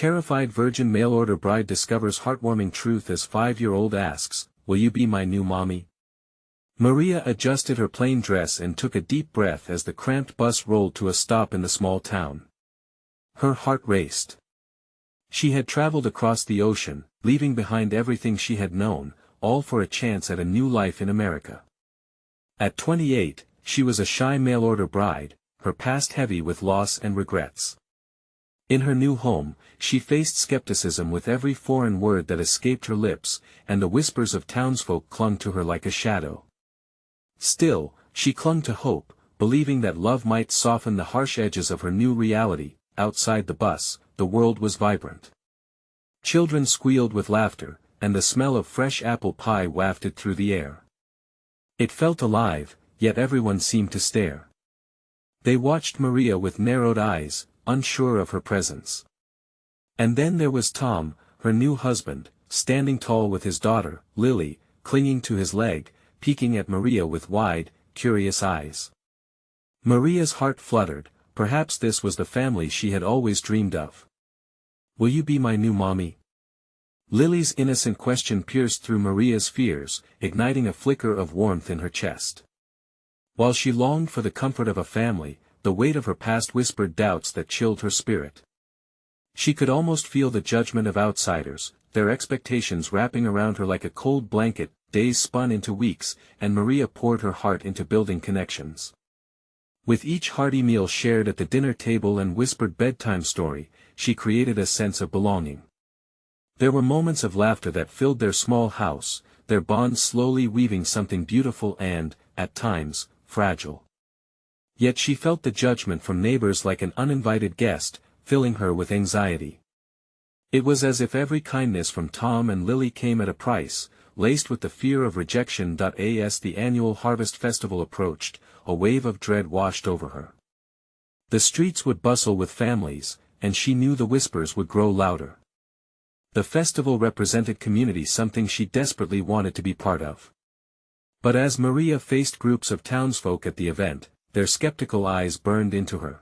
Terrified virgin mail-order bride discovers heartwarming truth as 5-year-old asks, "Will you be my new mommy?" Maria adjusted her plain dress and took a deep breath as the cramped bus rolled to a stop in the small town. Her heart raced. She had traveled across the ocean, leaving behind everything she had known, all for a chance at a new life in America. At 28, she was a shy mail-order bride, her past heavy with loss and regrets. In her new home, she faced skepticism with every foreign word that escaped her lips, and the whispers of townsfolk clung to her like a shadow. Still, she clung to hope, believing that love might soften the harsh edges of her new reality. Outside the bus, the world was vibrant. Children squealed with laughter, and the smell of fresh apple pie wafted through the air. It felt alive, yet everyone seemed to stare. They watched Maria with narrowed eyes, unsure of her presence. And then there was Tom, her new husband, standing tall with his daughter, Lily, clinging to his leg, peeking at Maria with wide, curious eyes. Maria's heart fluttered. Perhaps this was the family she had always dreamed of. "Will you be my new mommy?" Lily's innocent question pierced through Maria's fears, igniting a flicker of warmth in her chest. While she longed for the comfort of a family, the weight of her past whispered doubts that chilled her spirit. She could almost feel the judgment of outsiders, their expectations wrapping around her like a cold blanket. Days spun into weeks, and Maria poured her heart into building connections. With each hearty meal shared at the dinner table and whispered bedtime story, she created a sense of belonging. There were moments of laughter that filled their small house, their bond slowly weaving something beautiful and, at times, fragile. Yet she felt the judgment from neighbors like an uninvited guest, filling her with anxiety. It was as if every kindness from Tom and Lily came at a price, laced with the fear of rejection. As the annual Harvest Festival approached, a wave of dread washed over her. The streets would bustle with families, and she knew the whispers would grow louder. The festival represented community, something she desperately wanted to be part of. But as Maria faced groups of townsfolk at the event, their skeptical eyes burned into her.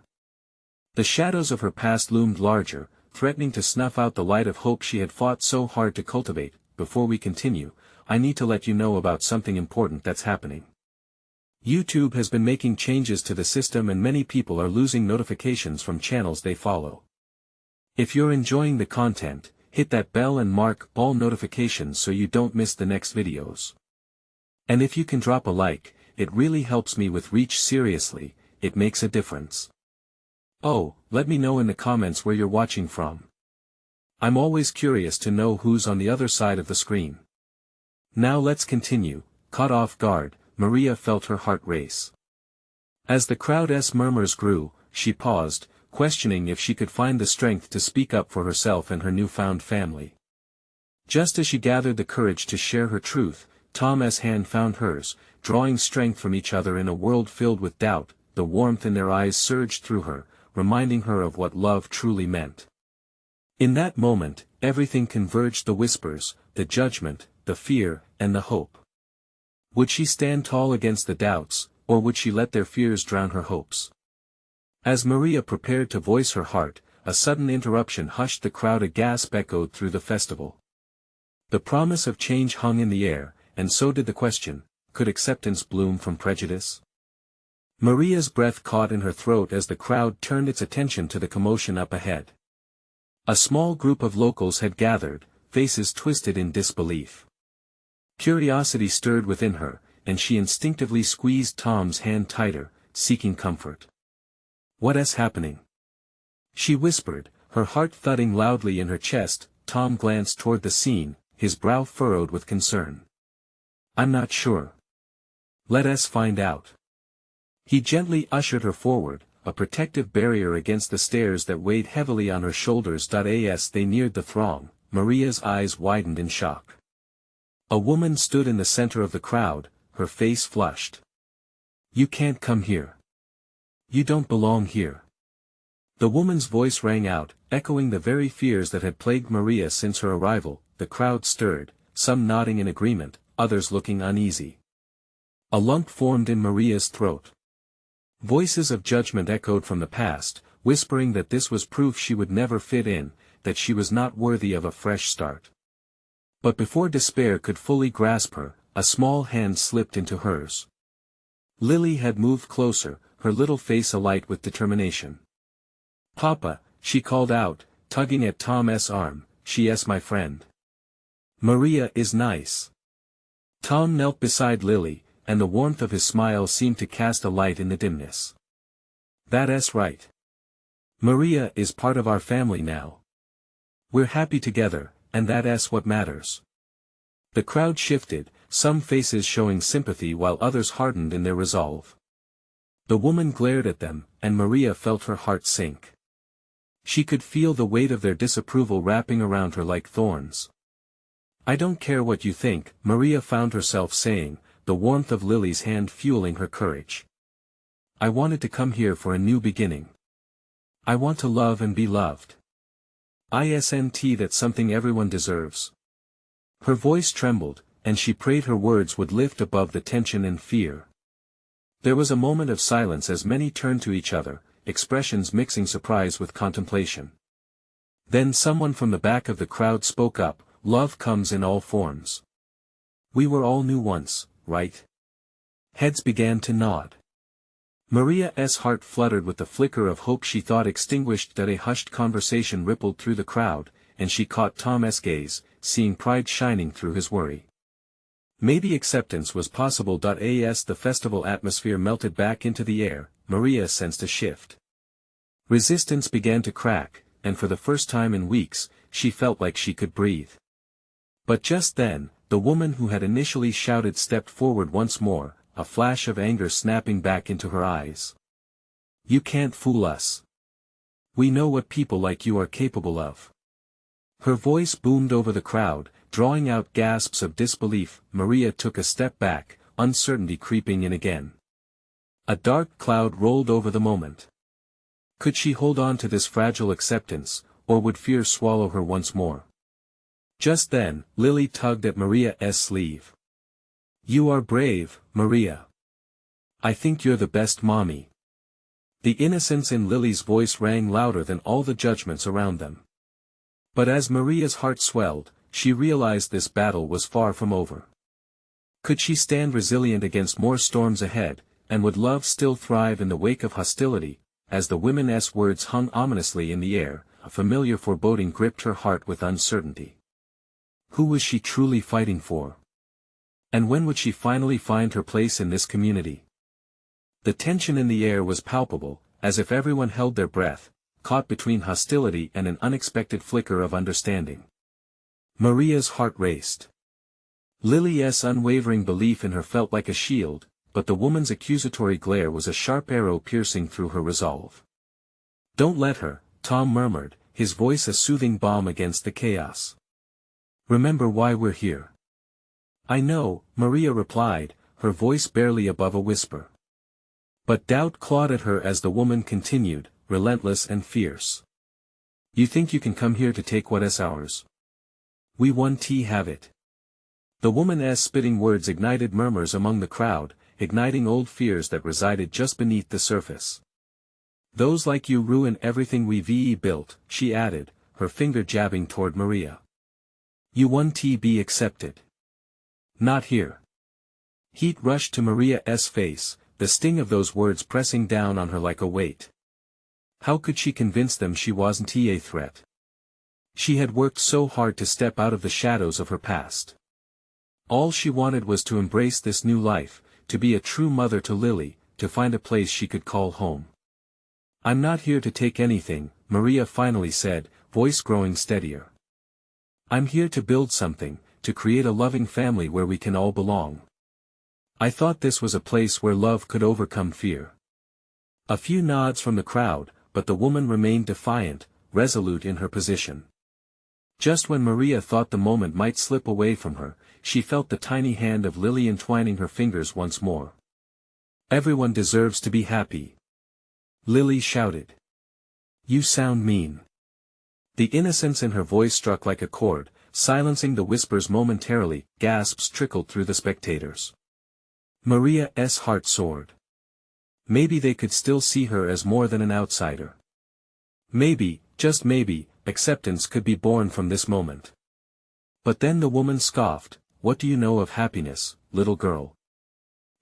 The shadows of her past loomed larger, threatening to snuff out the light of hope she had fought so hard to cultivate. Before we continue, I need to let you know about something important that's happening. YouTube has been making changes to the system and many people are losing notifications from channels they follow. If you're enjoying the content, hit that bell and mark all notifications so you don't miss the next videos. And if you can drop a like, it really helps me with reach. Seriously, it makes a difference. Oh, let me know in the comments where you're watching from. I'm always curious to know who's on the other side of the screen. Now let's continue. Caught off guard, Maria felt her heart race. As the crowd's murmurs grew, she paused, questioning if she could find the strength to speak up for herself and her newfound family. Just as she gathered the courage to share her truth, Tom's hand found hers, drawing strength from each other in a world filled with doubt. The warmth in their eyes surged through her, reminding her of what love truly meant. In that moment, everything converged: the whispers, the judgment, the fear, and the hope. Would she stand tall against the doubts, or would she let their fears drown her hopes? As Maria prepared to voice her heart, a sudden interruption hushed the crowd. A gasp echoed through the festival. The promise of change hung in the air, and so did the question: could acceptance bloom from prejudice? Maria's breath caught in her throat as the crowd turned its attention to the commotion up ahead. A small group of locals had gathered, faces twisted in disbelief. Curiosity stirred within her, and she instinctively squeezed Tom's hand tighter, seeking comfort. "What's happening?" she whispered, her heart thudding loudly in her chest. Tom glanced toward the scene, his brow furrowed with concern. "I'm not sure. Let us find out." He gently ushered her forward, a protective barrier against the stares that weighed heavily on her shoulders. As they neared the throng, Maria's eyes widened in shock. A woman stood in the center of the crowd, her face flushed. "You can't come here. You don't belong here." The woman's voice rang out, echoing the very fears that had plagued Maria since her arrival. The crowd stirred, some nodding in agreement, others looking uneasy. A lump formed in Maria's throat. Voices of judgment echoed from the past, whispering that this was proof she would never fit in, that she was not worthy of a fresh start. But before despair could fully grasp her, a small hand slipped into hers. Lily had moved closer, her little face alight with determination. "Papa," she called out, tugging at Tom's arm, "she's my friend. Maria is nice." Tom knelt beside Lily, and the warmth of his smile seemed to cast a light in the dimness. "That's right. Maria is part of our family now. We're happy together, and that's what matters." The crowd shifted, some faces showing sympathy while others hardened in their resolve. The woman glared at them, and Maria felt her heart sink. She could feel the weight of their disapproval wrapping around her like thorns. "I don't care what you think," Maria found herself saying, the warmth of Lily's hand fueling her courage. "I wanted to come here for a new beginning. I want to love and be loved. That's something everyone deserves." Her voice trembled, and she prayed her words would lift above the tension and fear. There was a moment of silence as many turned to each other, expressions mixing surprise with contemplation. Then someone from the back of the crowd spoke up, "Love comes in all forms. We were all new once, right?" Heads began to nod. Maria's heart fluttered with the flicker of hope she thought extinguished that a hushed conversation rippled through the crowd, and she caught Tom's gaze, seeing pride shining through his worry. Maybe acceptance was possible. As the festival atmosphere melted back into the air, Maria sensed a shift. Resistance began to crack, and for the first time in weeks, she felt like she could breathe. But just then, the woman who had initially shouted stepped forward once more, a flash of anger snapping back into her eyes. "You can't fool us. We know what people like you are capable of." Her voice boomed over the crowd, drawing out gasps of disbelief. Maria took a step back, uncertainty creeping in again. A dark cloud rolled over the moment. Could she hold on to this fragile acceptance, or would fear swallow her once more? Just then, Lily tugged at Maria's sleeve. "You are brave, Maria. I think you're the best mommy." The innocence in Lily's voice rang louder than all the judgments around them. But as Maria's heart swelled, she realized this battle was far from over. Could she stand resilient against more storms ahead, and would love still thrive in the wake of hostility? As the woman's words hung ominously in the air, a familiar foreboding gripped her heart with uncertainty. Who was she truly fighting for? And when would she finally find her place in this community? The tension in the air was palpable, as if everyone held their breath, caught between hostility and an unexpected flicker of understanding. Maria's heart raced. Lily's unwavering belief in her felt like a shield, but the woman's accusatory glare was a sharp arrow piercing through her resolve. "Don't let her," Tom murmured, his voice a soothing balm against the chaos. "Remember why we're here." "I know," Maria replied, her voice barely above a whisper. But doubt clawed at her as the woman continued, relentless and fierce. "You think you can come here to take what's ours? We won't have it." The woman's spitting words ignited murmurs among the crowd, igniting old fears that resided just beneath the surface. "Those like you ruin everything we've built," she added, her finger jabbing toward Maria. "You won't be accepted. Not here." Heat rushed to Maria's face, the sting of those words pressing down on her like a weight. How could she convince them she wasn't a threat? She had worked so hard to step out of the shadows of her past. All she wanted was to embrace this new life, to be a true mother to Lily, to find a place she could call home. "I'm not here to take anything," Maria finally said, voice growing steadier. "I'm here to build something, to create a loving family where we can all belong. I thought this was a place where love could overcome fear." A few nods from the crowd, but the woman remained defiant, resolute in her position. Just when Maria thought the moment might slip away from her, she felt the tiny hand of Lily entwining her fingers once more. "Everyone deserves to be happy," Lily shouted. "You sound mean." The innocence in her voice struck like a chord, silencing the whispers momentarily. Gasps trickled through the spectators. Maria's heart soared. Maybe they could still see her as more than an outsider. Maybe, just maybe, acceptance could be born from this moment. But then the woman scoffed, "What do you know of happiness, little girl?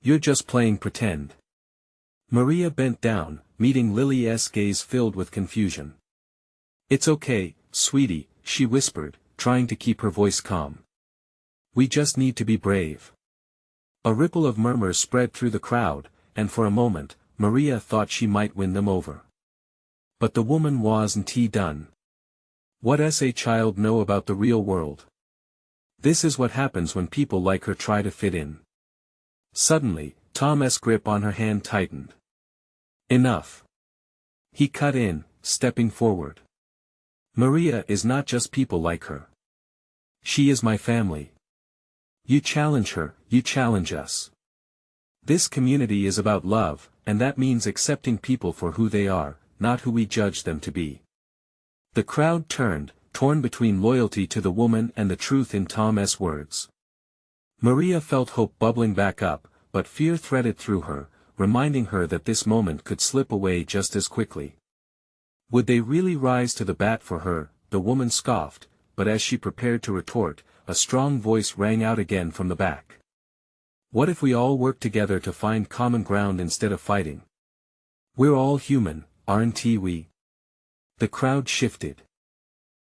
You're just playing pretend." Maria bent down, meeting Lily's gaze filled with confusion. "It's okay, sweetie," she whispered, trying to keep her voice calm. "We just need to be brave." A ripple of murmurs spread through the crowd, and for a moment, Maria thought she might win them over. But the woman wasn't done. What does a child know about the real world? This is what happens when people like her try to fit in. Suddenly, Tom's grip on her hand tightened. "Enough." He cut in, stepping forward. "Maria is not just people like her. She is my family. You challenge her, you challenge us. This community is about love, and that means accepting people for who they are, not who we judge them to be." The crowd turned, torn between loyalty to the woman and the truth in Tom's words. Maria felt hope bubbling back up, but fear threaded through her, reminding her that this moment could slip away just as quickly. Would they really rise to the bat for her? The woman scoffed, but as she prepared to retort, a strong voice rang out again from the back. "What if we all work together to find common ground instead of fighting? We're all human, aren't we?" The crowd shifted.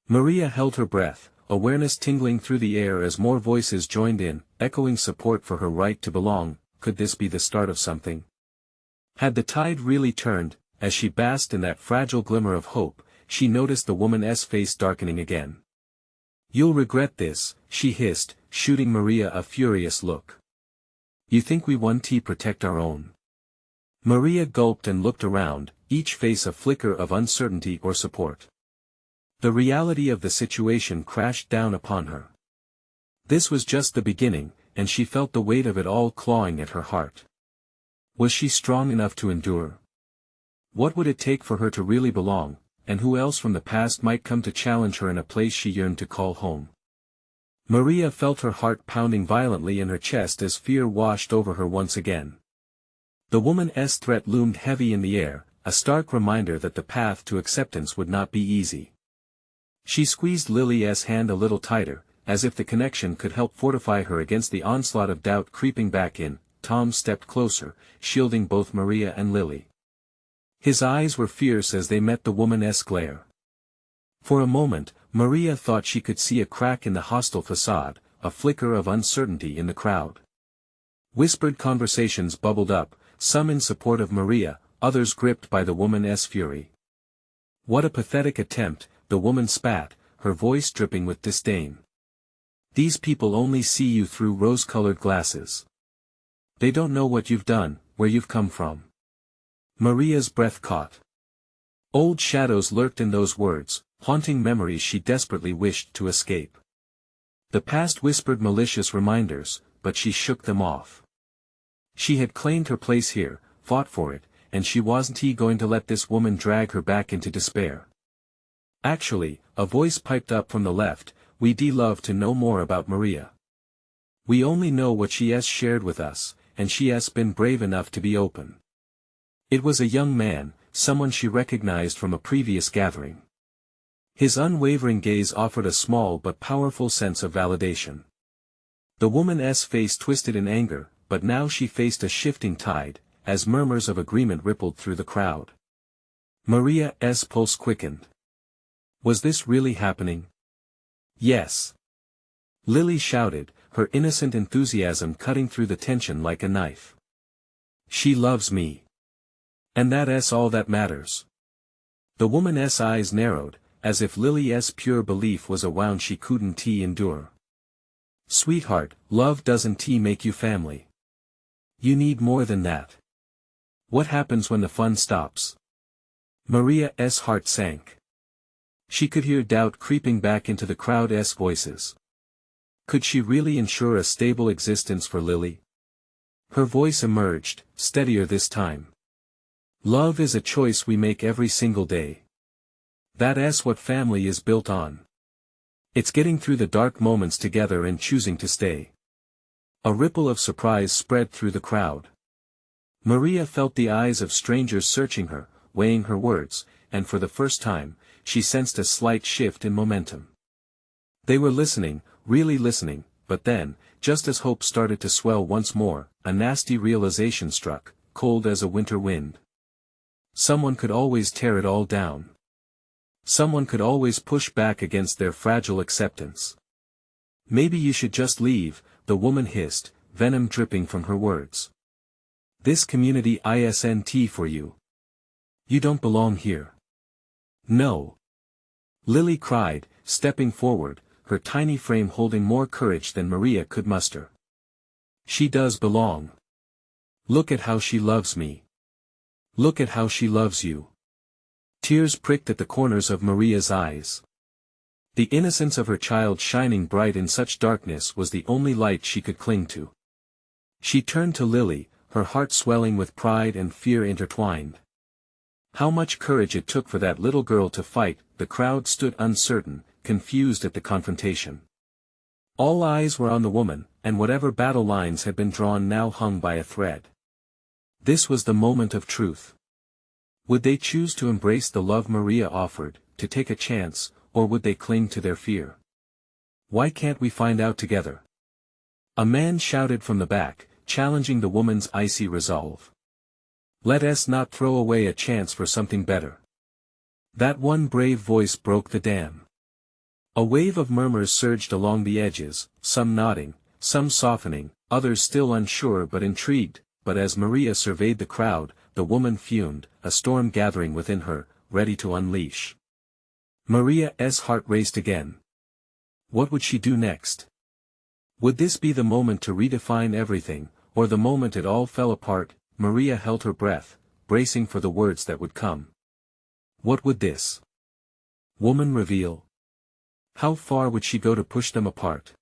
Maria held her breath, awareness tingling through the air as more voices joined in, echoing support for her right to belong. Could this be the start of something? Had the tide really turned? As she basked in that fragile glimmer of hope, she noticed the woman's face darkening again. "You'll regret this," she hissed, shooting Maria a furious look. "You think we want to protect our own?" Maria gulped and looked around, each face a flicker of uncertainty or support. The reality of the situation crashed down upon her. This was just the beginning, and she felt the weight of it all clawing at her heart. Was she strong enough to endure? What would it take for her to really belong, and who else from the past might come to challenge her in a place she yearned to call home? Maria felt her heart pounding violently in her chest as fear washed over her once again. The woman's threat loomed heavy in the air, a stark reminder that the path to acceptance would not be easy. She squeezed Lily's hand a little tighter, as if the connection could help fortify her against the onslaught of doubt creeping back in. Tom stepped closer, shielding both Maria and Lily. His eyes were fierce as they met the woman's glare. For a moment, Maria thought she could see a crack in the hostile facade, a flicker of uncertainty in the crowd. Whispered conversations bubbled up, some in support of Maria, others gripped by the woman's fury. "What a pathetic attempt," the woman spat, her voice dripping with disdain. "These people only see you through rose-colored glasses. They don't know what you've done, where you've come from." Maria's breath caught. Old shadows lurked in those words, haunting memories she desperately wished to escape. The past whispered malicious reminders, but she shook them off. She had claimed her place here, fought for it, and she wasn't going to let this woman drag her back into despair. "Actually," a voice piped up from the left, "we'd love to know more about Maria. We only know what she has shared with us, and she has been brave enough to be open." It was a young man, someone she recognized from a previous gathering. His unwavering gaze offered a small but powerful sense of validation. The woman's face twisted in anger, but now she faced a shifting tide, as murmurs of agreement rippled through the crowd. Maria's pulse quickened. Was this really happening? Yes. Lily shouted, her innocent enthusiasm cutting through the tension like a knife. "She loves me. And that's all that matters." The woman's eyes narrowed, as if Lily's pure belief was a wound she couldn't endure. "Sweetheart, love doesn't make you family. You need more than that. What happens when the fun stops?" Maria's heart sank. She could hear doubt creeping back into the crowd's voices. Could she really ensure a stable existence for Lily? Her voice emerged, steadier this time. "Love is a choice we make every single day. That's what family is built on. It's getting through the dark moments together and choosing to stay." A ripple of surprise spread through the crowd. Maria felt the eyes of strangers searching her, weighing her words, and for the first time, she sensed a slight shift in momentum. They were listening, really listening, but then, just as hope started to swell once more, a nasty realization struck, cold as a winter wind. Someone could always tear it all down. Someone could always push back against their fragile acceptance. Maybe you should just leave, the woman hissed, venom dripping from her words. This community isn't for you. You don't belong here. No. Lily cried, stepping forward, her tiny frame holding more courage than Maria could muster. She does belong. Look at how she loves me. Look at how she loves you. Tears pricked at the corners of Maria's eyes. The innocence of her child shining bright in such darkness was the only light she could cling to. She turned to Lily, her heart swelling with pride and fear intertwined. How much courage it took for that little girl to fight. The crowd stood uncertain, confused at the confrontation. All eyes were on the woman, and whatever battle lines had been drawn now hung by a thread. This was the moment of truth. Would they choose to embrace the love Maria offered, to take a chance, or would they cling to their fear? Why can't we find out together? A man shouted from the back, challenging the woman's icy resolve. Let us not throw away a chance for something better. That one brave voice broke the dam. A wave of murmurs surged along the edges, some nodding, some softening, others still unsure but intrigued, but as Maria surveyed the crowd, the woman fumed, a storm gathering within her, ready to unleash. Maria's heart raced again. What would she do next? Would this be the moment to redefine everything, or the moment it all fell apart? Maria held her breath, bracing for the words that would come. What would this woman reveal? How far would she go to push them apart?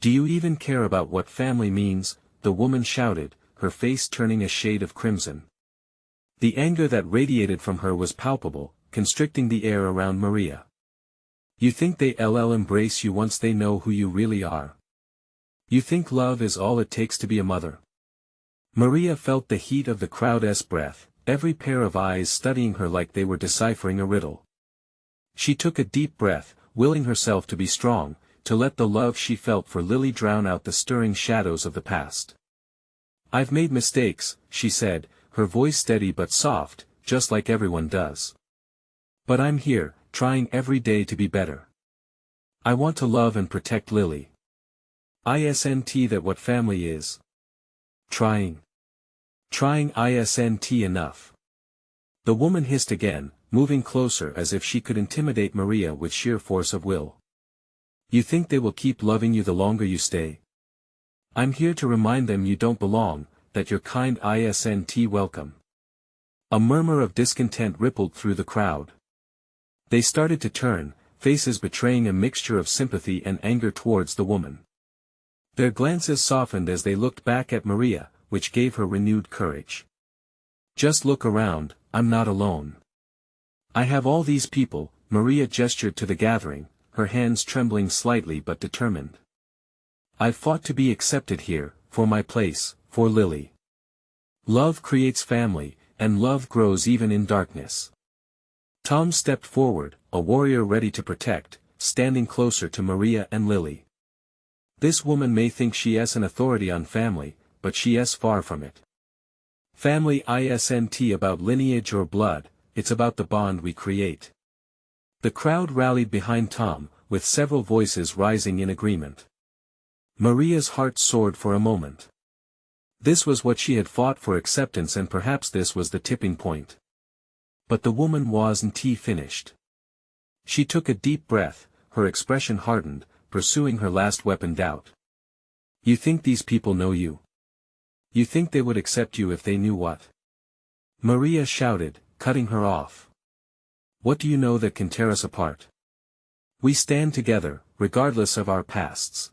Do you even care about what family means? The woman shouted, her face turning a shade of crimson. The anger that radiated from her was palpable, constricting the air around Maria. You think they'll embrace you once they know who you really are? You think love is all it takes to be a mother? Maria felt the heat of the crowd's breath, every pair of eyes studying her like they were deciphering a riddle. She took a deep breath, willing herself to be strong, to let the love she felt for Lily drown out the stirring shadows of the past. I've made mistakes, she said, her voice steady but soft, just like everyone does. But I'm here, trying every day to be better. I want to love and protect Lily. Isn't that what family is? Trying isn't enough. The woman hissed again, moving closer as if she could intimidate Maria with sheer force of will. You think they will keep loving you the longer you stay? I'm here to remind them you don't belong, that your kind isn't welcome. A murmur of discontent rippled through the crowd. They started to turn, faces betraying a mixture of sympathy and anger towards the woman. Their glances softened as they looked back at Maria, which gave her renewed courage. Just look around, I'm not alone. I have all these people. Maria gestured to the gathering, her hands trembling slightly but determined. I've fought to be accepted here, for my place, for Lily. Love creates family, and love grows even in darkness. Tom stepped forward, a warrior ready to protect, standing closer to Maria and Lily. This woman may think she is an authority on family, but she is far from it. Family isn't about lineage or blood, it's about the bond we create. The crowd rallied behind Tom, with several voices rising in agreement. Maria's heart soared for a moment. This was what she had fought for, acceptance, and perhaps this was the tipping point. But the woman wasn't finished. She took a deep breath, her expression hardened, pursuing her last weapon, doubt. You think these people know you? You think they would accept you if they knew what? Maria shouted, cutting her off. What do you know that can tear us apart? We stand together, regardless of our pasts.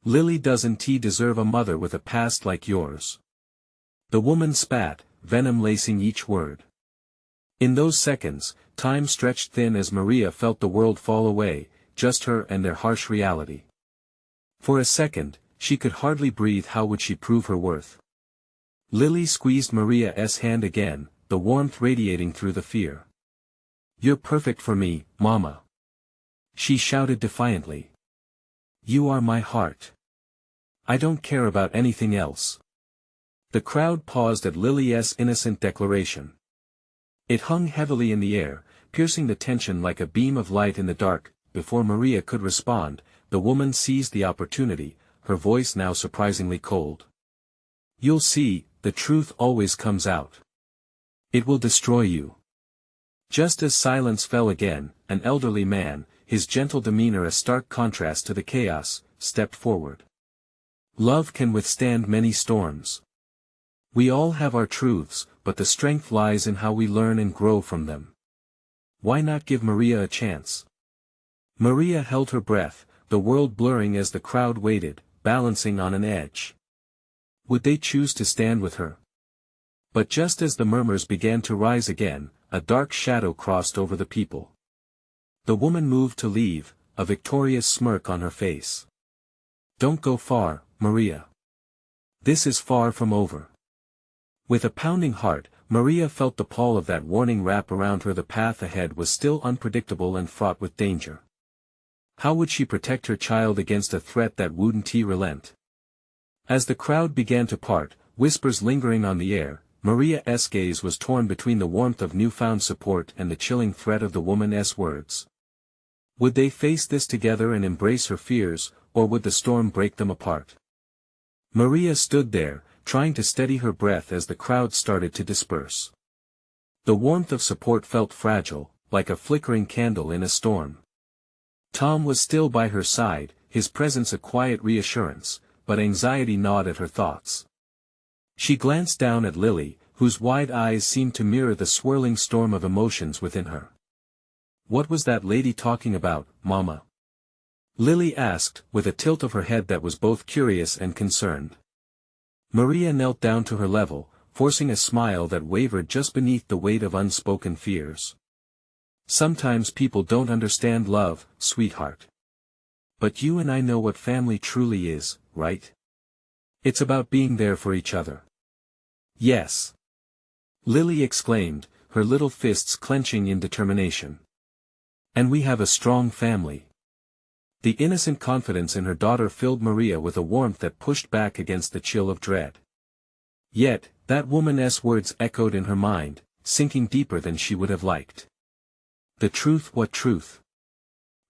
Lily doesn't deserve a mother with a past like yours. The woman spat, venom lacing each word. In those seconds, time stretched thin as Maria felt the world fall away, just her and their harsh reality. For a second, she could hardly breathe. How would she prove her worth? Lily squeezed Maria's hand again, the warmth radiating through the fear. You're perfect for me, Mama. She shouted defiantly. You are my heart. I don't care about anything else. The crowd paused at Lily's innocent declaration. It hung heavily in the air, piercing the tension like a beam of light in the dark. Before Maria could respond, the woman seized the opportunity, her voice now surprisingly cold. You'll see, the truth always comes out. It will destroy you. Just as silence fell again, an elderly man, his gentle demeanor a stark contrast to the chaos, stepped forward. Love can withstand many storms. We all have our truths, but the strength lies in how we learn and grow from them. Why not give Maria a chance? Maria held her breath, the world blurring as the crowd waited, balancing on an edge. Would they choose to stand with her? But just as the murmurs began to rise again, a dark shadow crossed over the people. The woman moved to leave, a victorious smirk on her face. Don't go far, Maria. This is far from over. With a pounding heart, Maria felt the pall of that warning wrap around her. The path ahead was still unpredictable and fraught with danger. How would she protect her child against a threat that wouldn't relent? As the crowd began to part, whispers lingering on the air, Maria's gaze was torn between the warmth of newfound support and the chilling threat of the woman's words. Would they face this together and embrace her fears, or would the storm break them apart? Maria stood there, trying to steady her breath as the crowd started to disperse. The warmth of support felt fragile, like a flickering candle in a storm. Tom was still by her side, his presence a quiet reassurance, but anxiety gnawed at her thoughts. She glanced down at Lily, whose wide eyes seemed to mirror the swirling storm of emotions within her. What was that lady talking about, Mama? Lily asked, with a tilt of her head that was both curious and concerned. Maria knelt down to her level, forcing a smile that wavered just beneath the weight of unspoken fears. Sometimes people don't understand love, sweetheart. But you and I know what family truly is, right? It's about being there for each other. Yes. Lily exclaimed, her little fists clenching in determination. And we have a strong family. The innocent confidence in her daughter filled Maria with a warmth that pushed back against the chill of dread. Yet, that woman's words echoed in her mind, sinking deeper than she would have liked. The truth, what truth?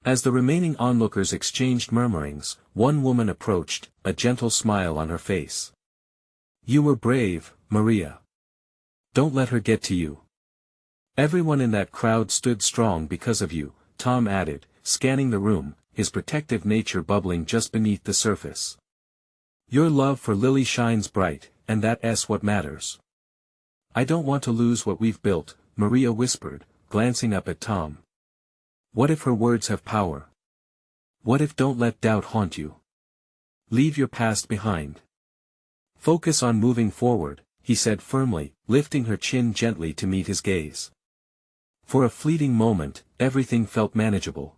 As the remaining onlookers exchanged murmurings, one woman approached, a gentle smile on her face. You were brave, Maria. Don't let her get to you. Everyone in that crowd stood strong because of you, Tom added, scanning the room, his protective nature bubbling just beneath the surface. Your love for Lily shines bright, and that's what matters. I don't want to lose what we've built, Maria whispered, glancing up at Tom. What if her words have power? What if don't let doubt haunt you? Leave your past behind. Focus on moving forward, he said firmly, lifting her chin gently to meet his gaze. For a fleeting moment, everything felt manageable.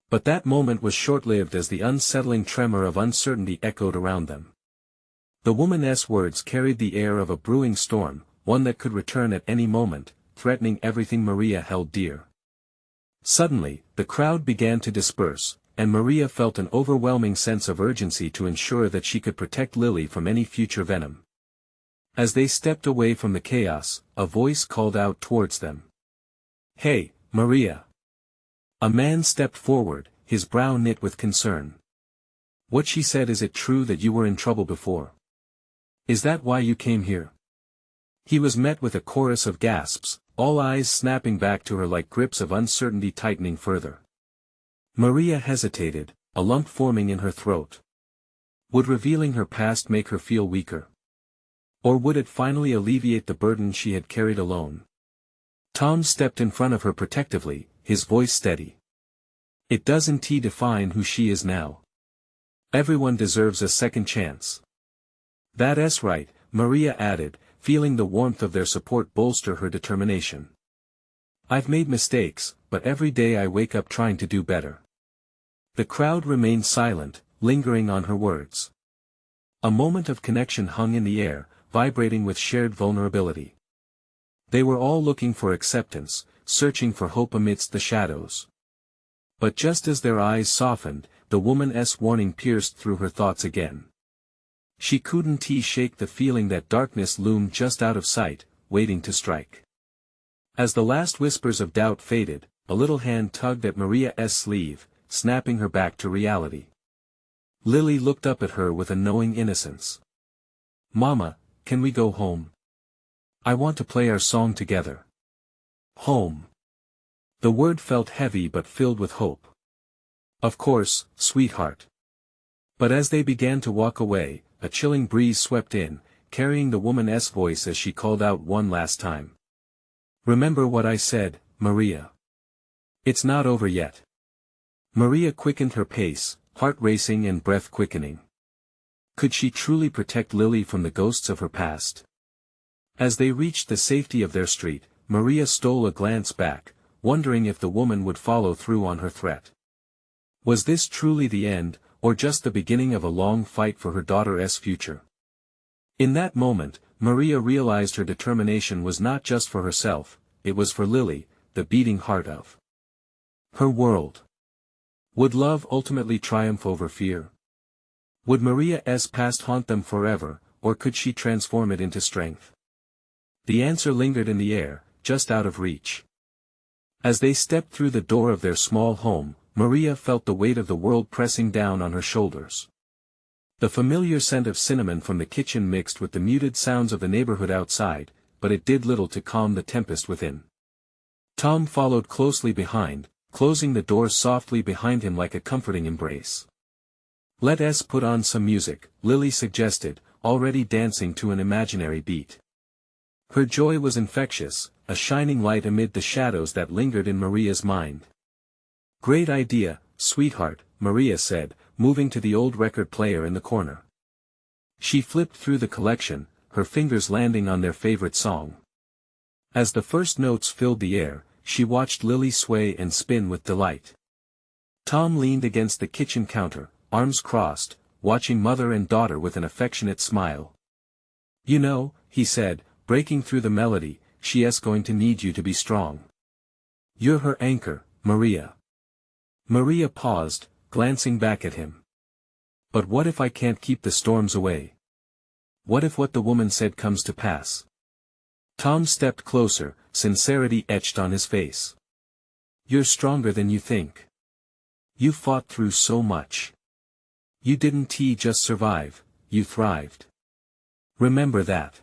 But that moment was short-lived as the unsettling tremor of uncertainty echoed around them. The woman's words carried the air of a brewing storm, one that could return at any moment, threatening everything Maria held dear. Suddenly, the crowd began to disperse, and Maria felt an overwhelming sense of urgency to ensure that she could protect Lily from any future venom. As they stepped away from the chaos, a voice called out towards them. Hey, Maria! A man stepped forward, his brow knit with concern. What she said, is it true that you were in trouble before? Is that why you came here? He was met with a chorus of gasps, all eyes snapping back to her like grips of uncertainty tightening further. Maria hesitated, a lump forming in her throat. Would revealing her past make her feel weaker? Or would it finally alleviate the burden she had carried alone? Tom stepped in front of her protectively, his voice steady. It doesn't define who she is now. Everyone deserves a second chance. That's right, Maria added, feeling the warmth of their support bolster her determination. I've made mistakes, but every day I wake up trying to do better. The crowd remained silent, lingering on her words. A moment of connection hung in the air, vibrating with shared vulnerability. They were all looking for acceptance, searching for hope amidst the shadows. But just as their eyes softened, the woman's warning pierced through her thoughts again. She couldn't shake the feeling that darkness loomed just out of sight, waiting to strike. As the last whispers of doubt faded, a little hand tugged at Maria's sleeve, snapping her back to reality. Lily looked up at her with a knowing innocence. "Mama, can we go home? I want to play our song together." Home. The word felt heavy but filled with hope. "Of course, sweetheart." But as they began to walk away, a chilling breeze swept in, carrying the woman's voice as she called out one last time. "Remember what I said, Maria. It's not over yet." Maria quickened her pace, heart racing and breath quickening. Could she truly protect Lily from the ghosts of her past? As they reached the safety of their street, Maria stole a glance back, wondering if the woman would follow through on her threat. Was this truly the end, or just the beginning of a long fight for her daughter's future? In that moment, Maria realized her determination was not just for herself, it was for Lily, the beating heart of her world. Would love ultimately triumph over fear? Would Maria's past haunt them forever, or could she transform it into strength? The answer lingered in the air, just out of reach. As they stepped through the door of their small home, Maria felt the weight of the world pressing down on her shoulders. The familiar scent of cinnamon from the kitchen mixed with the muted sounds of the neighborhood outside, but it did little to calm the tempest within. Tom followed closely behind, closing the door softly behind him like a comforting embrace. "Let us put on some music," Lily suggested, already dancing to an imaginary beat. Her joy was infectious, a shining light amid the shadows that lingered in Maria's mind. "Great idea, sweetheart," Maria said, moving to the old record player in the corner. She flipped through the collection, her fingers landing on their favorite song. As the first notes filled the air, she watched Lily sway and spin with delight. Tom leaned against the kitchen counter, arms crossed, watching mother and daughter with an affectionate smile. "You know," he said, breaking through the melody, "she's going to need you to be strong. You're her anchor, Maria." Maria paused, glancing back at him. "But what if I can't keep the storms away? What if what the woman said comes to pass?" Tom stepped closer, sincerity etched on his face. "You're stronger than you think. You fought through so much. You didn't just survive, you thrived. Remember that."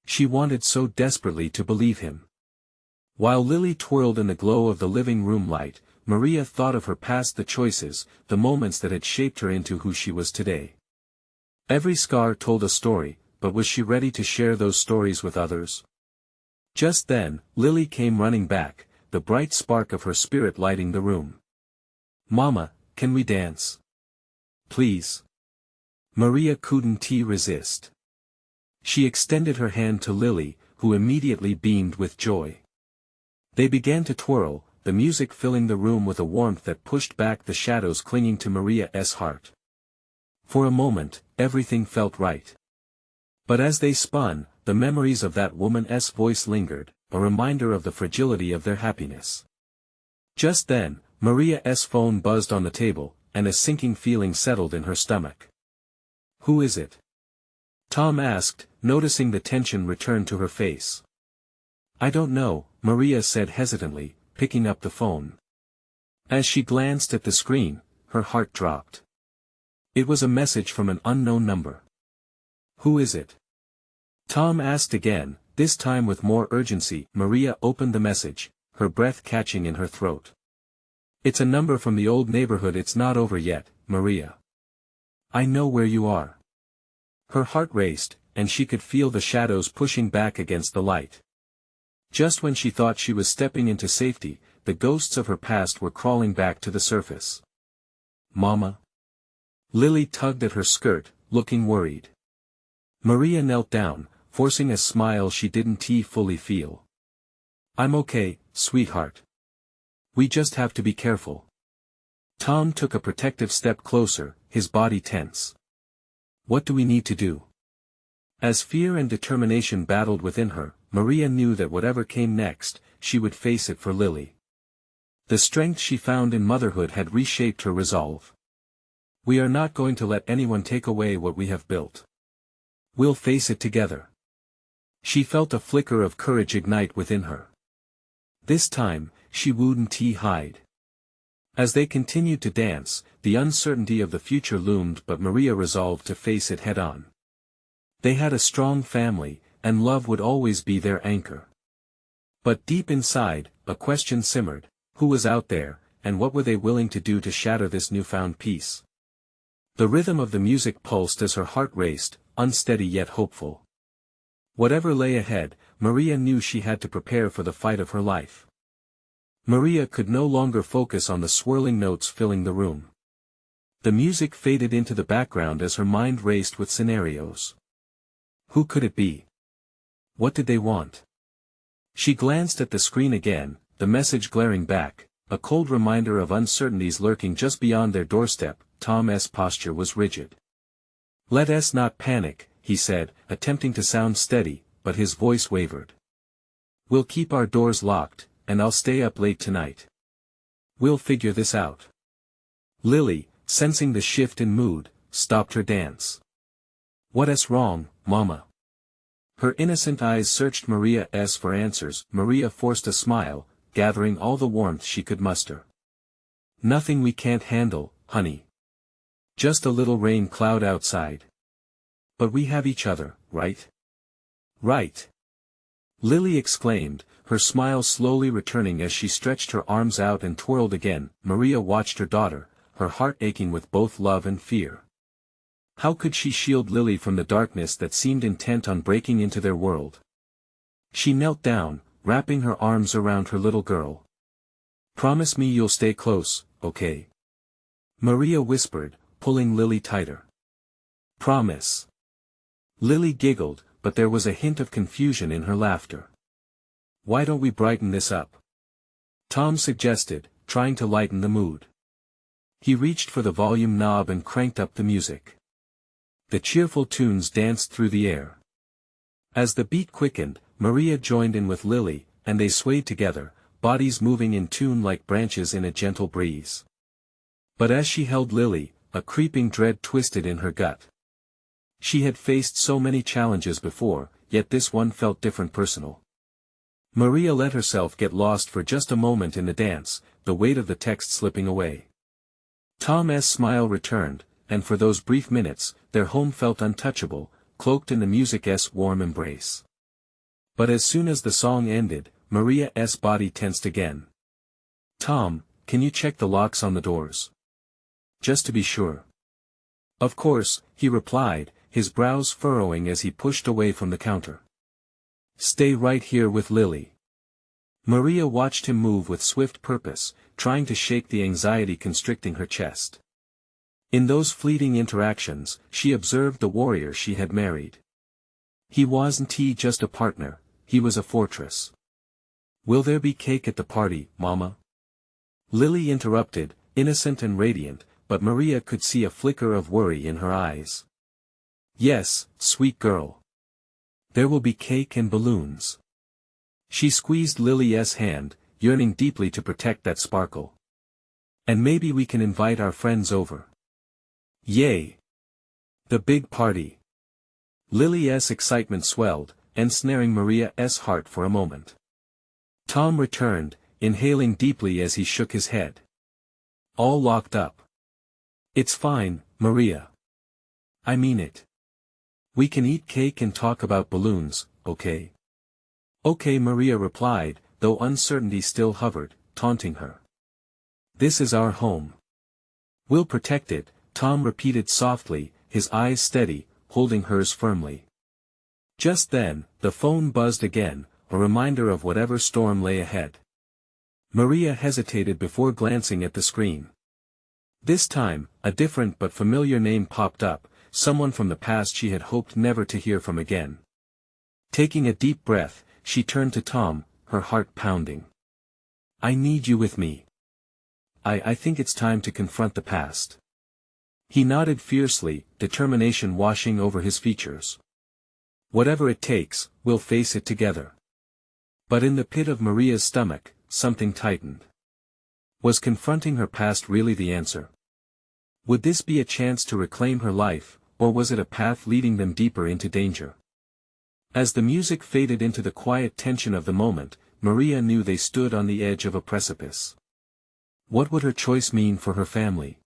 She wanted so desperately to believe him. While Lily twirled in the glow of the living room light, Maria thought of her past, the choices, the moments that had shaped her into who she was today. Every scar told a story, but was she ready to share those stories with others? Just then, Lily came running back, the bright spark of her spirit lighting the room. "Mama, can we dance? Please." Maria couldn't resist. She extended her hand to Lily, who immediately beamed with joy. They began to twirl, the music filling the room with a warmth that pushed back the shadows clinging to Maria's heart. For a moment, everything felt right. But as they spun, the memories of that woman's voice lingered, a reminder of the fragility of their happiness. Just then, Maria's phone buzzed on the table, and a sinking feeling settled in her stomach. "Who is it?" Tom asked, noticing the tension return to her face. "I don't know," Maria said hesitantly, picking up the phone. As she glanced at the screen, her heart dropped. It was a message from an unknown number. "Who is it?" Tom asked again, this time with more urgency. Maria opened the message, her breath catching in her throat. "It's a number from the old neighborhood. It's not over yet, Maria. I know where you are." Her heart raced, and she could feel the shadows pushing back against the light. Just when she thought she was stepping into safety, the ghosts of her past were crawling back to the surface. "Mama?" Lily tugged at her skirt, looking worried. Maria knelt down, forcing a smile she didn't fully feel. "I'm okay, sweetheart. We just have to be careful." Tom took a protective step closer, his body tense. "What do we need to do?" As fear and determination battled within her, Maria knew that whatever came next, she would face it for Lily. The strength she found in motherhood had reshaped her resolve. We are not going to let anyone take away what we have built. We'll face it together. She felt a flicker of courage ignite within her. This time, she wouldn't hide. As they continued to dance, the uncertainty of the future loomed, but Maria resolved to face it head-on. They had a strong family, and love would always be their anchor. But deep inside, a question simmered: who was out there, and what were they willing to do to shatter this newfound peace? The rhythm of the music pulsed as her heart raced, unsteady yet hopeful. Whatever lay ahead, Maria knew she had to prepare for the fight of her life. Maria could no longer focus on the swirling notes filling the room. The music faded into the background as her mind raced with scenarios. Who could it be? What did they want? She glanced at the screen again, the message glaring back, a cold reminder of uncertainties lurking just beyond their doorstep. Tom's posture was rigid. "Let us not panic," he said, attempting to sound steady, but his voice wavered. "We'll keep our doors locked, and I'll stay up late tonight. We'll figure this out." Lily, sensing the shift in mood, stopped her dance. "What's wrong, Mama?" Her innocent eyes searched Maria's for answers. Maria forced a smile, gathering all the warmth she could muster. "Nothing we can't handle, honey. Just a little rain cloud outside. But we have each other, right?" "Right," Lily exclaimed, her smile slowly returning as she stretched her arms out and twirled again. Maria watched her daughter, her heart aching with both love and fear. How could she shield Lily from the darkness that seemed intent on breaking into their world? She knelt down, wrapping her arms around her little girl. "Promise me you'll stay close, okay?" Maria whispered, pulling Lily tighter. "Promise." Lily giggled, but there was a hint of confusion in her laughter. "Why don't we brighten this up?" Tom suggested, trying to lighten the mood. He reached for the volume knob and cranked up the music. The cheerful tunes danced through the air. As the beat quickened, Maria joined in with Lily, and they swayed together, bodies moving in tune like branches in a gentle breeze. But as she held Lily, a creeping dread twisted in her gut. She had faced so many challenges before, yet this one felt different, personal. Maria let herself get lost for just a moment in the dance, the weight of the text slipping away. Tom's smile returned, and for those brief minutes, their home felt untouchable, cloaked in the music's warm embrace. But as soon as the song ended, Maria's body tensed again. "Tom, can you check the locks on the doors? Just to be sure." "Of course," he replied, his brows furrowing as he pushed away from the counter. "Stay right here with Lily." Maria watched him move with swift purpose, trying to shake the anxiety constricting her chest. In those fleeting interactions, she observed the warrior she had married. He wasn't just a partner, he was a fortress. "Will there be cake at the party, Mama?" Lily interrupted, innocent and radiant, but Maria could see a flicker of worry in her eyes. "Yes, sweet girl. There will be cake and balloons." She squeezed Lily's hand, yearning deeply to protect that sparkle. "And maybe we can invite our friends over." "Yay! The big party." Lily's excitement swelled, ensnaring Maria's heart for a moment. Tom returned, inhaling deeply as he shook his head. "All locked up." "It's fine, Maria. I mean it. We can eat cake and talk about balloons, okay?" "Okay," Maria replied, though uncertainty still hovered, taunting her. "This is our home. We'll protect it," Tom repeated softly, his eyes steady, holding hers firmly. Just then, the phone buzzed again, a reminder of whatever storm lay ahead. Maria hesitated before glancing at the screen. This time, a different but familiar name popped up, someone from the past she had hoped never to hear from again. Taking a deep breath, she turned to Tom, her heart pounding. "I need you with me. I think it's time to confront the past." He nodded fiercely, determination washing over his features. "Whatever it takes, we'll face it together." But in the pit of Maria's stomach, something tightened. Was confronting her past really the answer? Would this be a chance to reclaim her life, or was it a path leading them deeper into danger? As the music faded into the quiet tension of the moment, Maria knew they stood on the edge of a precipice. What would her choice mean for her family?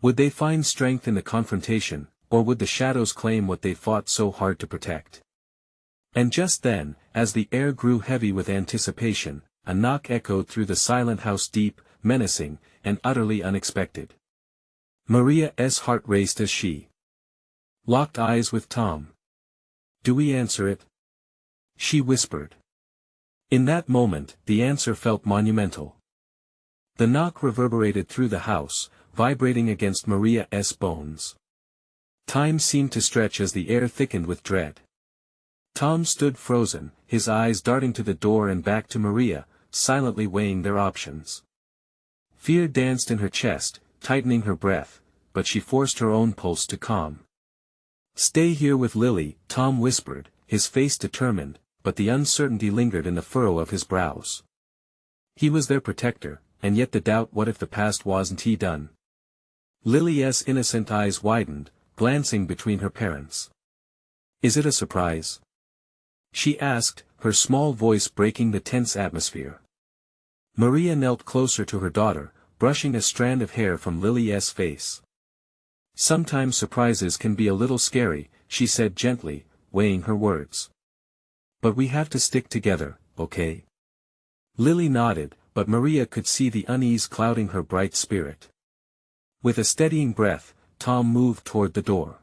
Would they find strength in the confrontation, or would the shadows claim what they fought so hard to protect? And just then, as the air grew heavy with anticipation, a knock echoed through the silent house, deep, menacing, and utterly unexpected. Maria's heart raced as she locked eyes with Tom. "Do we answer it?" she whispered. In that moment, the answer felt monumental. The knock reverberated through the house, vibrating against Maria's bones. Time seemed to stretch as the air thickened with dread. Tom stood frozen, his eyes darting to the door and back to Maria, silently weighing their options. Fear danced in her chest, tightening her breath, but she forced her own pulse to calm. "Stay here with Lily," Tom whispered, his face determined, but the uncertainty lingered in the furrow of his brows. He was their protector, and yet the doubt, what if the past wasn't he done? Lily's innocent eyes widened, glancing between her parents. "Is it a surprise?" she asked, her small voice breaking the tense atmosphere. Maria knelt closer to her daughter, brushing a strand of hair from Lily's face. "Sometimes surprises can be a little scary," she said gently, weighing her words. "But we have to stick together, okay?" Lily nodded, but Maria could see the unease clouding her bright spirit. With a steadying breath, Tom moved toward the door.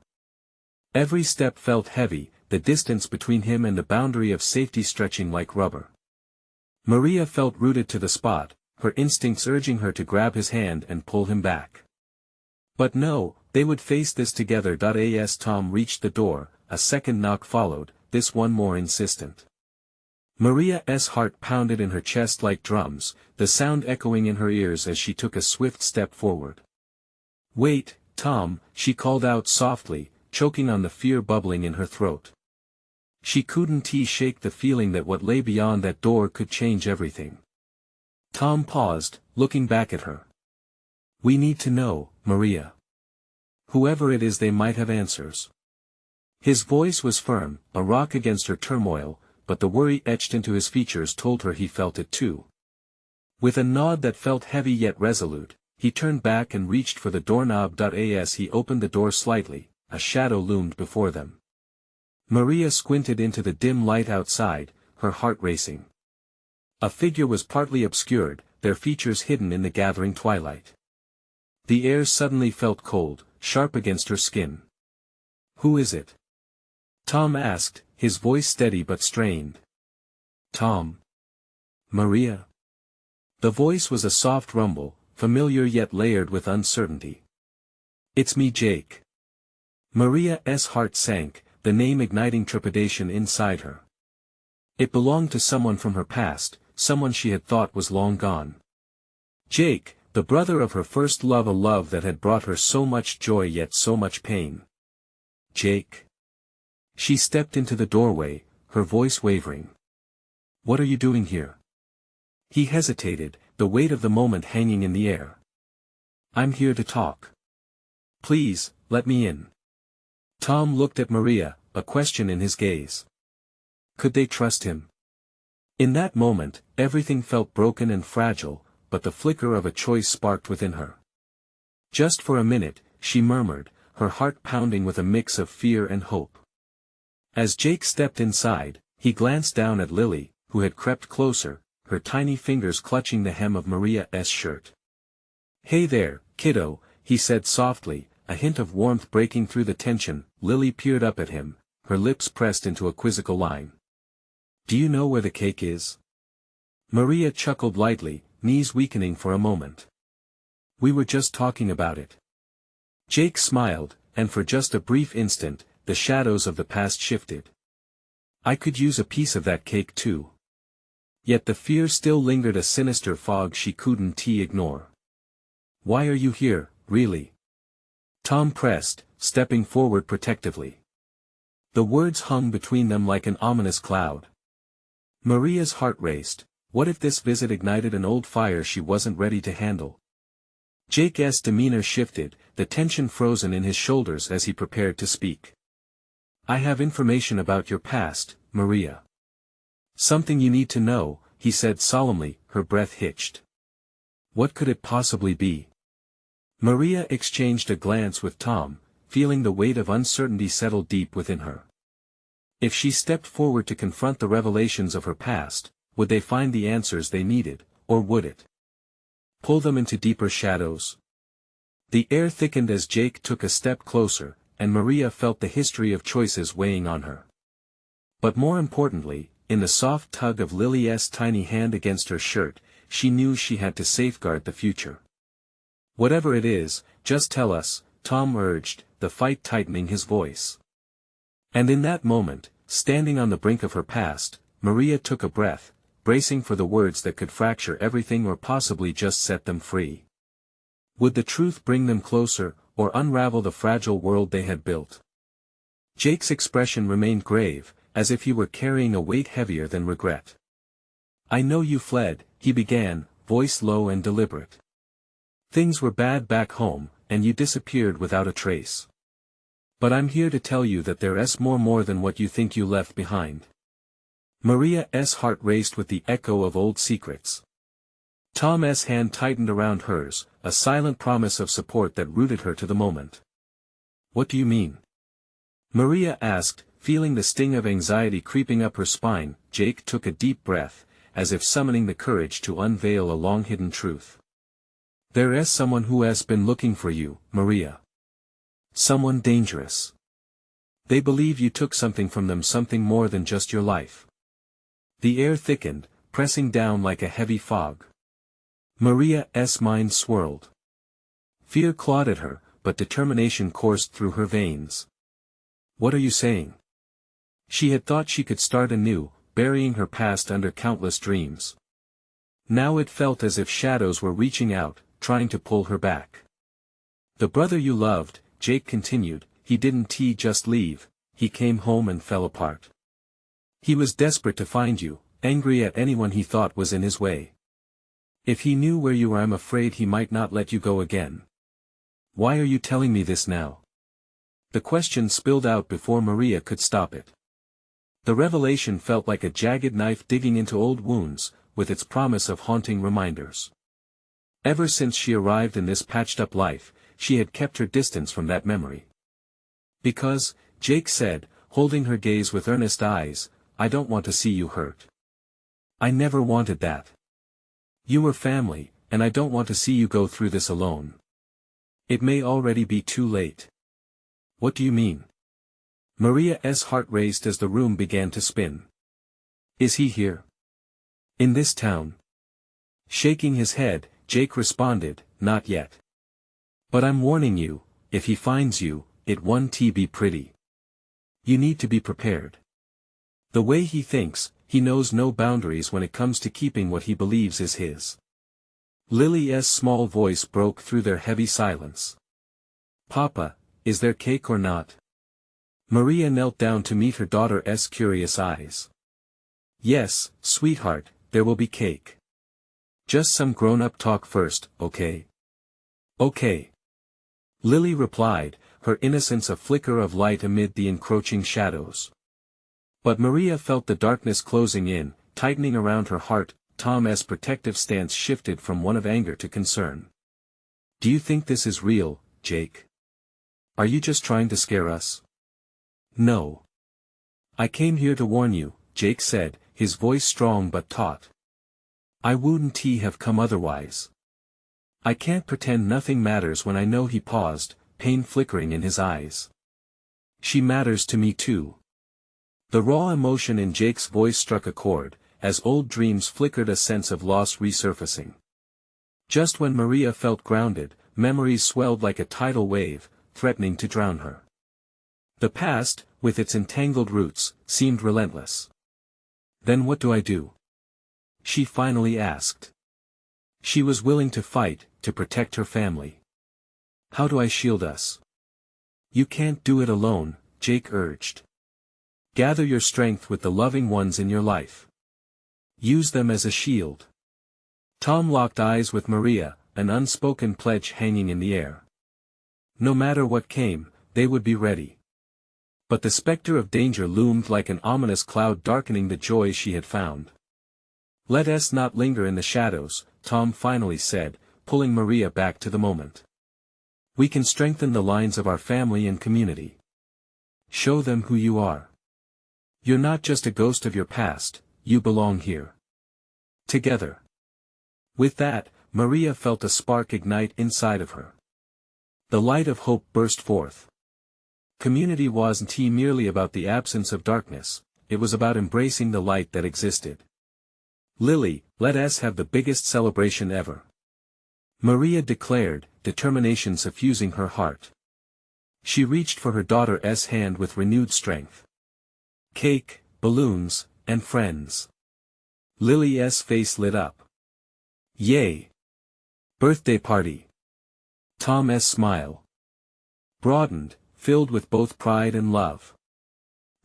Every step felt heavy, the distance between him and the boundary of safety stretching like rubber. Maria felt rooted to the spot, her instincts urging her to grab his hand and pull him back. But no, they would face this together. As Tom reached the door, a second knock followed, this one more insistent. Maria's heart pounded in her chest like drums, the sound echoing in her ears as she took a swift step forward. "Wait, Tom," she called out softly, choking on the fear bubbling in her throat. She couldn't shake the feeling that what lay beyond that door could change everything. Tom paused, looking back at her. "We need to know, Maria. Whoever it is, they might have answers." His voice was firm, a rock against her turmoil, but the worry etched into his features told her he felt it too. With a nod that felt heavy yet resolute, he turned back and reached for the doorknob. As he opened the door slightly, a shadow loomed before them. Maria squinted into the dim light outside, her heart racing. A figure was partly obscured, their features hidden in the gathering twilight. The air suddenly felt cold, sharp against her skin. "Who is it?" Tom asked, his voice steady but strained. "Tom. Maria." The voice was a soft rumble, familiar yet layered with uncertainty. "It's me, Jake." Maria's heart sank, the name igniting trepidation inside her. It belonged to someone from her past, someone she had thought was long gone. Jake, the brother of her first love, a love that had brought her so much joy yet so much pain. "Jake." She stepped into the doorway, her voice wavering. "What are you doing here?" He hesitated, the weight of the moment hanging in the air. "I'm here to talk. Please, let me in." Tom looked at Maria, a question in his gaze. Could they trust him? In that moment, everything felt broken and fragile, but the flicker of a choice sparked within her. "Just for a minute," she murmured, her heart pounding with a mix of fear and hope. As Jake stepped inside, he glanced down at Lily, who had crept closer, her tiny fingers clutching the hem of Maria's shirt. "Hey there, kiddo," he said softly, a hint of warmth breaking through the tension. Lily peered up at him, her lips pressed into a quizzical line. "Do you know where the cake is?" Maria chuckled lightly, knees weakening for a moment. "We were just talking about it." Jake smiled, and for just a brief instant, the shadows of the past shifted. "I could use a piece of that cake too." Yet the fear still lingered, a sinister fog she couldn't ignore. "Why are you here, really?" Tom pressed, stepping forward protectively. The words hung between them like an ominous cloud. Maria's heart raced. What if this visit ignited an old fire she wasn't ready to handle? Jake's demeanor shifted, the tension frozen in his shoulders as he prepared to speak. I have information about your past, Maria. Something you need to know, he said solemnly, her breath hitched. What could it possibly be? Maria exchanged a glance with Tom, feeling the weight of uncertainty settle deep within her. If she stepped forward to confront the revelations of her past, would they find the answers they needed, or would it pull them into deeper shadows? The air thickened as Jake took a step closer, and Maria felt the history of choices weighing on her. But more importantly, in the soft tug of Lily's tiny hand against her shirt, she knew she had to safeguard the future. Whatever it is, just tell us, Tom urged, the fight tightening his voice. And in that moment, standing on the brink of her past, Maria took a breath, bracing for the words that could fracture everything or possibly just set them free. Would the truth bring them closer, or unravel the fragile world they had built? Jake's expression remained grave, as if he were carrying a weight heavier than regret. I know you fled, he began, voice low and deliberate. Things were bad back home, and you disappeared without a trace. But I'm here to tell you that there's more than what you think you left behind. Maria's heart raced with the echo of old secrets. Tom's hand tightened around hers, a silent promise of support that rooted her to the moment. What do you mean? Maria asked, feeling the sting of anxiety creeping up her spine. Jake took a deep breath, as if summoning the courage to unveil a long-hidden truth. There is someone who has been looking for you, Maria. Someone dangerous. They believe you took something from them, something more than just your life. The air thickened, pressing down like a heavy fog. Maria's mind swirled. Fear clawed at her, but determination coursed through her veins. What are you saying? She had thought she could start anew, burying her past under countless dreams. Now it felt as if shadows were reaching out, trying to pull her back. The brother you loved, Jake continued, he didn't just leave, he came home and fell apart. He was desperate to find you, angry at anyone he thought was in his way. If he knew where you were, I'm afraid he might not let you go again. Why are you telling me this now? The question spilled out before Maria could stop it. The revelation felt like a jagged knife digging into old wounds, with its promise of haunting reminders. Ever since she arrived in this patched-up life, she had kept her distance from that memory. Because, Jake said, holding her gaze with earnest eyes, I don't want to see you hurt. I never wanted that. You were family, and I don't want to see you go through this alone. It may already be too late. What do you mean? Maria's heart raced as the room began to spin. Is he here? In this town? Shaking his head, Jake responded, not yet. But I'm warning you, if he finds you, it won't be pretty. You need to be prepared. The way he thinks, he knows no boundaries when it comes to keeping what he believes is his. Lily's small voice broke through their heavy silence. Papa, is there cake or not? Maria knelt down to meet her daughter's curious eyes. Yes, sweetheart, there will be cake. Just some grown-up talk first, okay? Okay. Lily replied, her innocence a flicker of light amid the encroaching shadows. But Maria felt the darkness closing in, tightening around her heart. Tom's protective stance shifted from one of anger to concern. Do you think this is real, Jake? Are you just trying to scare us? No. I came here to warn you, Jake said, his voice strong but taut. I wouldn't have come otherwise. I can't pretend nothing matters when I know. He paused, pain flickering in his eyes. She matters to me too. The raw emotion in Jake's voice struck a chord, as old dreams flickered, a sense of loss resurfacing. Just when Maria felt grounded, memories swelled like a tidal wave, threatening to drown her. The past, with its entangled roots, seemed relentless. Then what do I do? She finally asked. She was willing to fight, to protect her family. How do I shield us? You can't do it alone, Jake urged. Gather your strength with the loving ones in your life. Use them as a shield. Tom locked eyes with Maria, an unspoken pledge hanging in the air. No matter what came, they would be ready. But the specter of danger loomed like an ominous cloud darkening the joy she had found. Let us not linger in the shadows, Tom finally said, pulling Maria back to the moment. We can strengthen the lines of our family and community. Show them who you are. You're not just a ghost of your past, you belong here. Together. With that, Maria felt a spark ignite inside of her. The light of hope burst forth. Community wasn't merely about the absence of darkness, it was about embracing the light that existed. Lily, let us have the biggest celebration ever. Maria declared, determination suffusing her heart. She reached for her daughter's hand with renewed strength. Cake, balloons, and friends. Lily's face lit up. Yay! Birthday party. Tom's smile broadened, filled with both pride and love.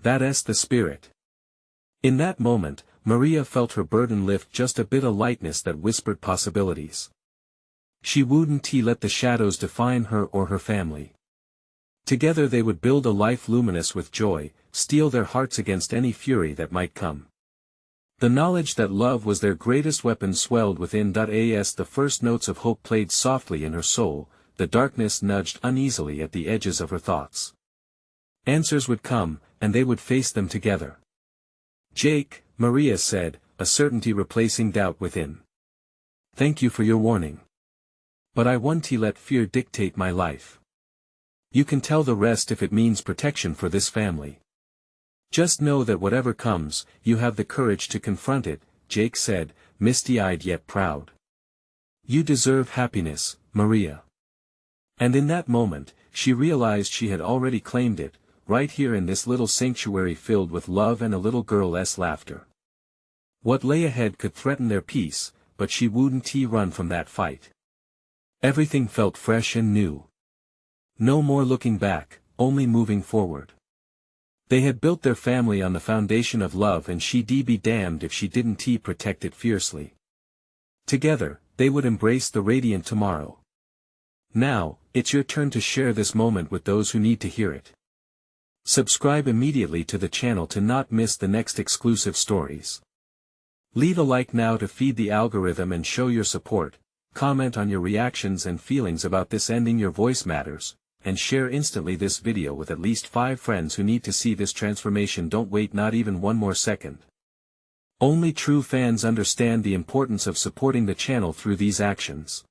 That's the spirit. In that moment, Maria felt her burden lift just a bit of lightness that whispered possibilities. She wouldn't let the shadows define her or her family. Together they would build a life luminous with joy, steel their hearts against any fury that might come. The knowledge that love was their greatest weapon swelled within. As the first notes of hope played softly in her soul, the darkness nudged uneasily at the edges of her thoughts. Answers would come, and they would face them together. Jake, Maria said, a certainty replacing doubt within. Thank you for your warning. But I won't let fear dictate my life. You can tell the rest if it means protection for this family. Just know that whatever comes, you have the courage to confront it, Jake said, misty-eyed yet proud. You deserve happiness, Maria. And in that moment, she realized she had already claimed it, right here in this little sanctuary filled with love and a little girl's laughter. What lay ahead could threaten their peace, but she wouldn't run from that fight. Everything felt fresh and new. No more looking back, only moving forward. They had built their family on the foundation of love, and she'd be damned if she didn't protect it fiercely. Together, they would embrace the radiant tomorrow. Now, it's your turn to share this moment with those who need to hear it. Subscribe immediately to the channel to not miss the next exclusive stories. Leave a like now to feed the algorithm and show your support, comment on your reactions and feelings about this ending. Your voice matters, and share instantly this video with at least 5 friends who need to see this transformation. Don't wait not even one more second. Only true fans understand the importance of supporting the channel through these actions.